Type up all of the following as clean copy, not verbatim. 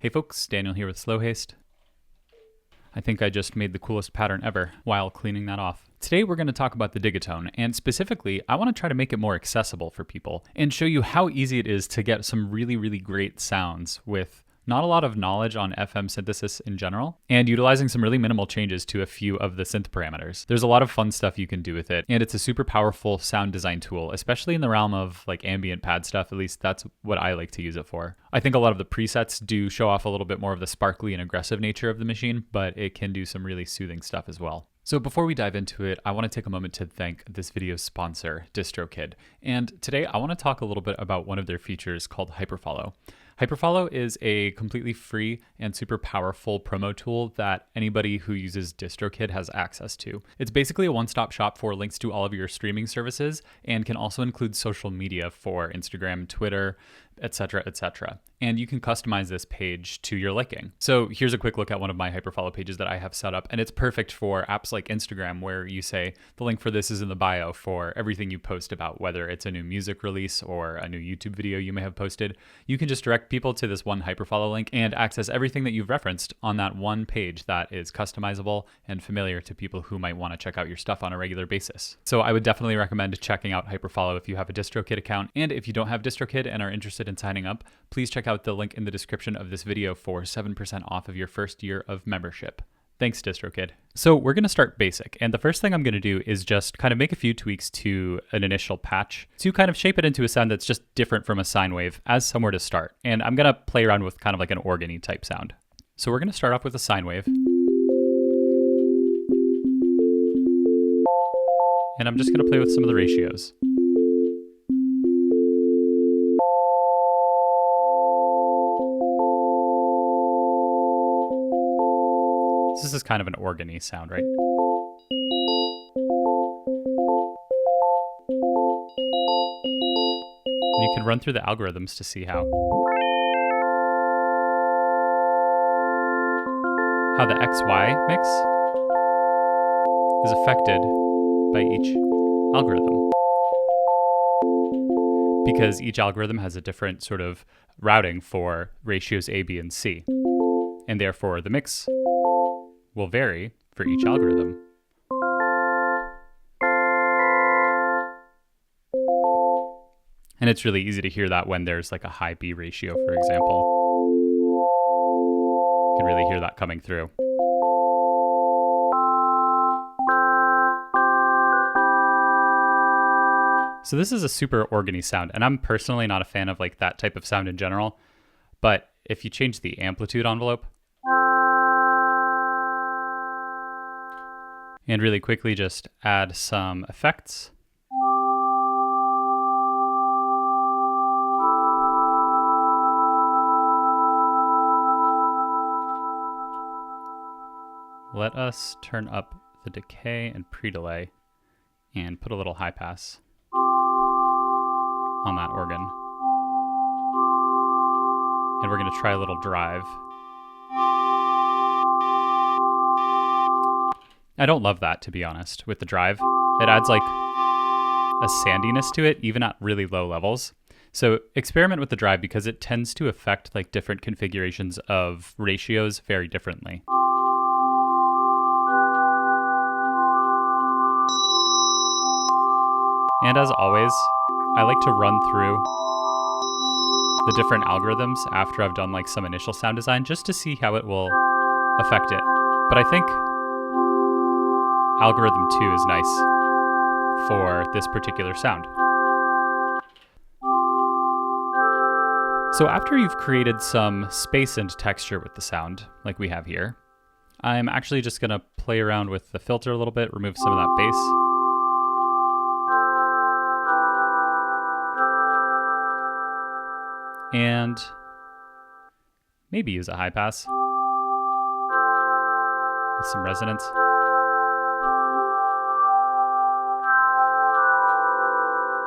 Hey folks, Daniel here with Slow Haste. I think I just made the coolest pattern ever while cleaning that off. Today we're going to talk about the Digitone, and specifically, I want to try to make it more accessible for people and show you how easy it is to get some really great sounds with not a lot of knowledge on FM synthesis in general, and utilizing some really minimal changes to a few of the synth parameters. There's a lot of fun stuff you can do with it, and it's a super powerful sound design tool, especially in the realm of like ambient pad stuff. At least that's what I like to use it for. I think a lot of the presets do show off a little bit more of the sparkly and aggressive nature of the machine, but it can do some really soothing stuff as well. So before we dive into it, I want to take a moment to thank this video's sponsor, DistroKid. And today I want to talk a little bit about one of their features called Hyperfollow. Hyperfollow is a completely free and super powerful promo tool that anybody who uses DistroKid has access to. It's basically a one-stop shop for links to all of your streaming services and can also include social media for Instagram, Twitter, etc., etc. And you can customize this page to your liking. So here's a quick look at one of my Hyperfollow pages that I have set up, and it's perfect for apps like Instagram, where you say the link for this is in the bio for everything you post about, whether it's a new music release or a new YouTube video you may have posted. You can just direct people to this one Hyperfollow link and access everything that you've referenced on that one page that is customizable and familiar to people who might want to check out your stuff on a regular basis. So I would definitely recommend checking out Hyperfollow if you have a DistroKid account, and if you don't have DistroKid and are interested in signing up, please check out the link in the description of this video for 7% off of your first year of membership. Thanks, DistroKid. So we're going to start basic, and the first thing I'm going to do is just kind of make a few tweaks to an initial patch to kind of shape it into a sound that's just different from a sine wave as somewhere to start. And I'm going to play around with kind of like an organ-y type sound. So we're going to start off with a sine wave. And I'm just going to play with some of the ratios. This is kind of an organ-y sound, right? And you can run through the algorithms to see how the XY mix is affected by each algorithm. Because each algorithm has a different sort of routing for ratios A, B, and C. And therefore the mix will vary for each algorithm. And it's really easy to hear that when there's like a high B ratio, for example. You can really hear that coming through. So this is a super organ-y sound, and I'm personally not a fan of like that type of sound in general, but if you change the amplitude envelope, and really quickly just add some effects. Let us turn up the decay and pre-delay and put a little high pass on that organ. And we're going to try a little drive. I don't love that, to be honest, with the drive. It adds like a sandiness to it, even at really low levels. So experiment with the drive because it tends to affect like different configurations of ratios very differently. And as always, I like to run through the different algorithms after I've done like some initial sound design just to see how it will affect it. But I think algorithm 2 is nice for this particular sound. So after you've created some space and texture with the sound, like we have here, I'm actually just going to play around with the filter a little bit, remove some of that bass. And maybe use a high pass with some resonance.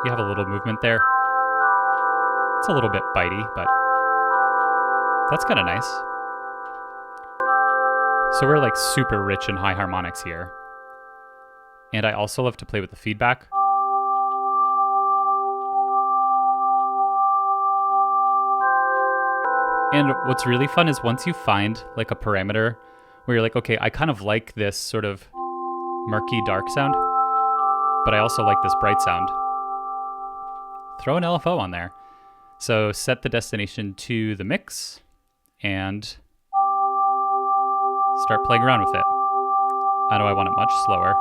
You have a little movement there. It's a little bit bitey, but that's kind of nice. So we're like super rich in high harmonics here. And I also love to play with the feedback. And what's really fun is once you find like a parameter where you're like, okay, I kind of like this sort of murky dark sound, but I also like this bright sound. Throw an LFO on there. So set the destination to the mix and start playing around with it. How do I want it much slower?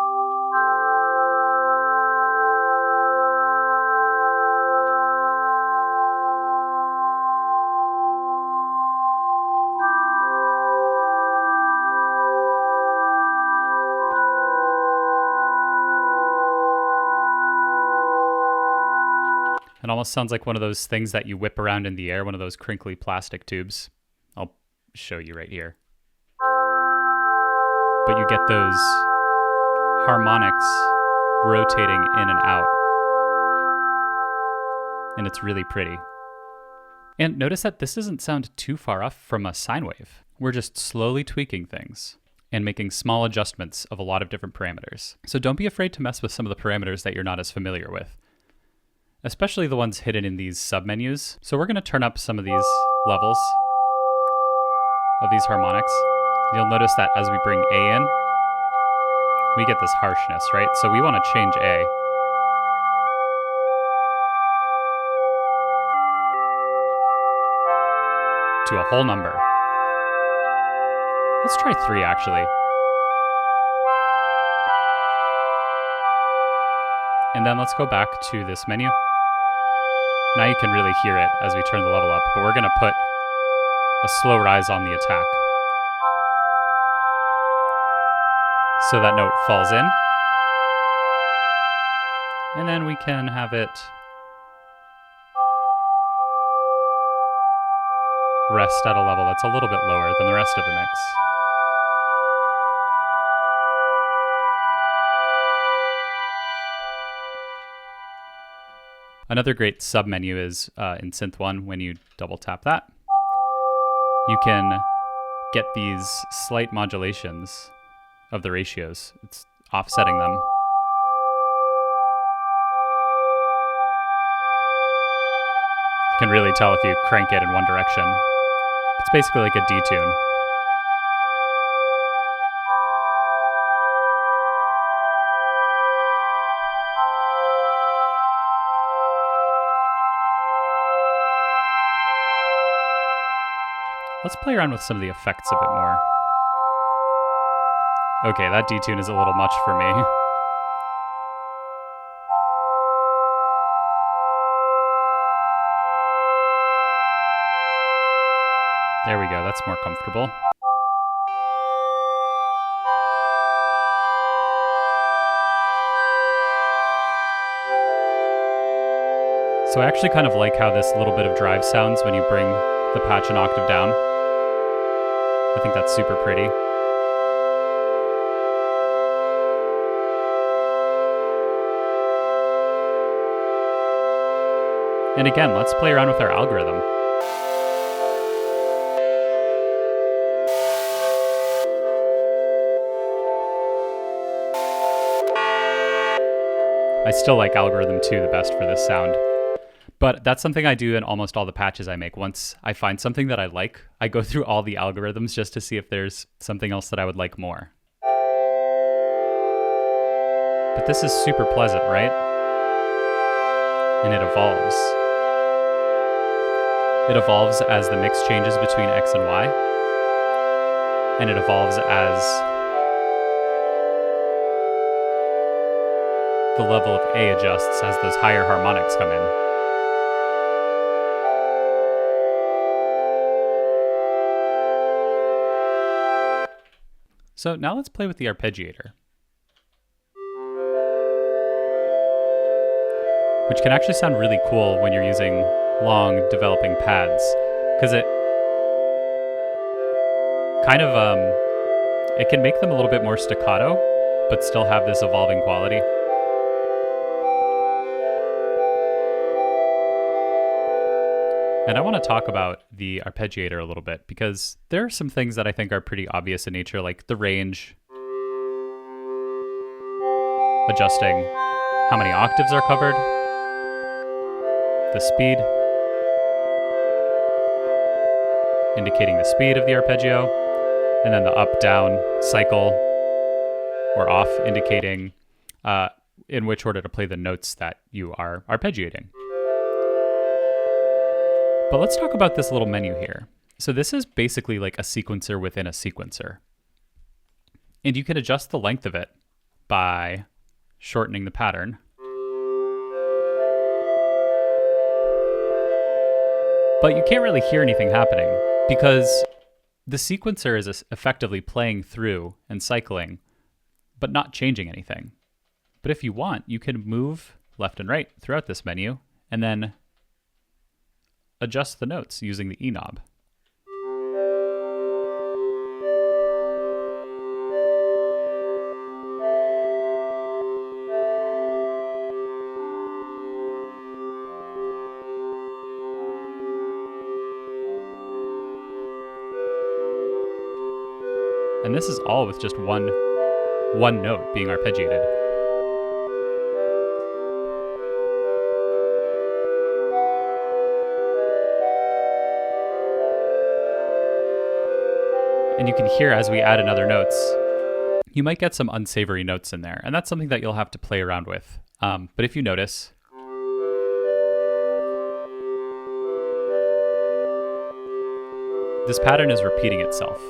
It almost sounds like one of those things that you whip around in the air, one of those crinkly plastic tubes. I'll show you right here. But you get those harmonics rotating in and out. And it's really pretty. And notice that this doesn't sound too far off from a sine wave. We're just slowly tweaking things and making small adjustments of a lot of different parameters. So don't be afraid to mess with some of the parameters that you're not as familiar with, especially the ones hidden in these submenus. So we're going to turn up some of these levels of these harmonics. You'll notice that as we bring A in, we get this harshness, right? So we want to change A. To a whole number. Let's try 3 actually. And then let's go back to this menu. Now you can really hear it as we turn the level up, but we're going to put a slow rise on the attack. So that note falls in. And then we can have it rest at a level that's a little bit lower than the rest of the mix. Another great submenu is in Synth 1, when you double tap that, you can get these slight modulations of the ratios. It's offsetting them. You can really tell if you crank it in one direction. It's basically like a detune. Let's play around with some of the effects a bit more. Okay, that detune is a little much for me. There we go, that's more comfortable. So I actually kind of like how this little bit of drive sounds when you bring the patch an octave down. I think that's super pretty. And again, let's play around with our algorithm. I still like algorithm 2 the best for this sound. But that's something I do in almost all the patches I make. Once I find something that I like, I go through all the algorithms just to see if there's something else that I would like more. But this is super pleasant, right? And it evolves. It evolves as the mix changes between X and Y. And it evolves as the level of A adjusts as those higher harmonics come in. So now let's play with the arpeggiator, which can actually sound really cool when you're using long developing pads, because it kind of, it can make them a little bit more staccato, but still have this evolving quality. And I want to talk about the arpeggiator a little bit, because there are some things that I think are pretty obvious in nature, like the range, adjusting how many octaves are covered, the speed. indicating the speed of the arpeggio, and then the up-down cycle or off indicating in which order to play the notes that you are arpeggiating. But let's talk about this little menu here. So this is basically like a sequencer within a sequencer. And you can adjust the length of it by shortening the pattern. But you can't really hear anything happening because the sequencer is effectively playing through and cycling, but not changing anything. But if you want, you can move left and right throughout this menu and then adjust the notes using the E knob. And this is all with just one note being arpeggiated. And you can hear as we add in other notes, you might get some unsavory notes in there. And that's something that you'll have to play around with. But if you notice, this pattern is repeating itself.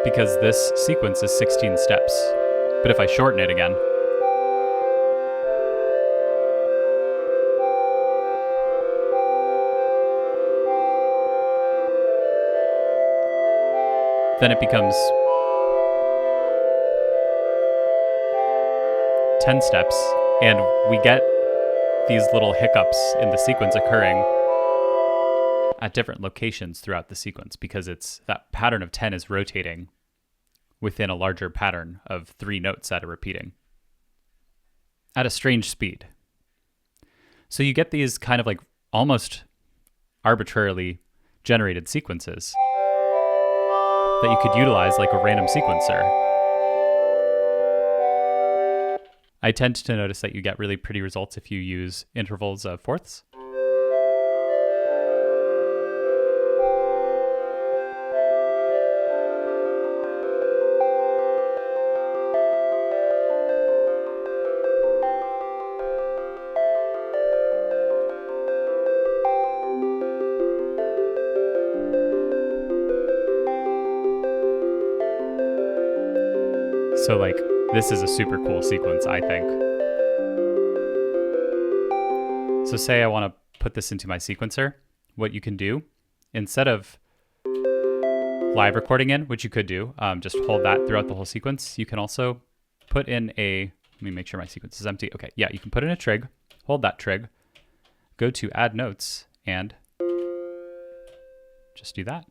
Because this sequence is 16 steps. But if I shorten it again, then it becomes 10 steps, and we get these little hiccups in the sequence occurring at different locations throughout the sequence because it's that pattern of 10 is rotating within a larger pattern of 3 notes that are repeating at a strange speed. So you get these kind of like almost arbitrarily generated sequences that you could utilize like a random sequencer. I tend to notice that you get really pretty results if you use intervals of fourths. So like, this is a super cool sequence, I think. So say I want to put this into my sequencer, what you can do, instead of live recording in, which you could do, just hold that throughout the whole sequence, you can also put in a, let me make sure my sequence is empty. Okay, yeah, you can put in a trig, hold that trig, go to add notes, and just do that.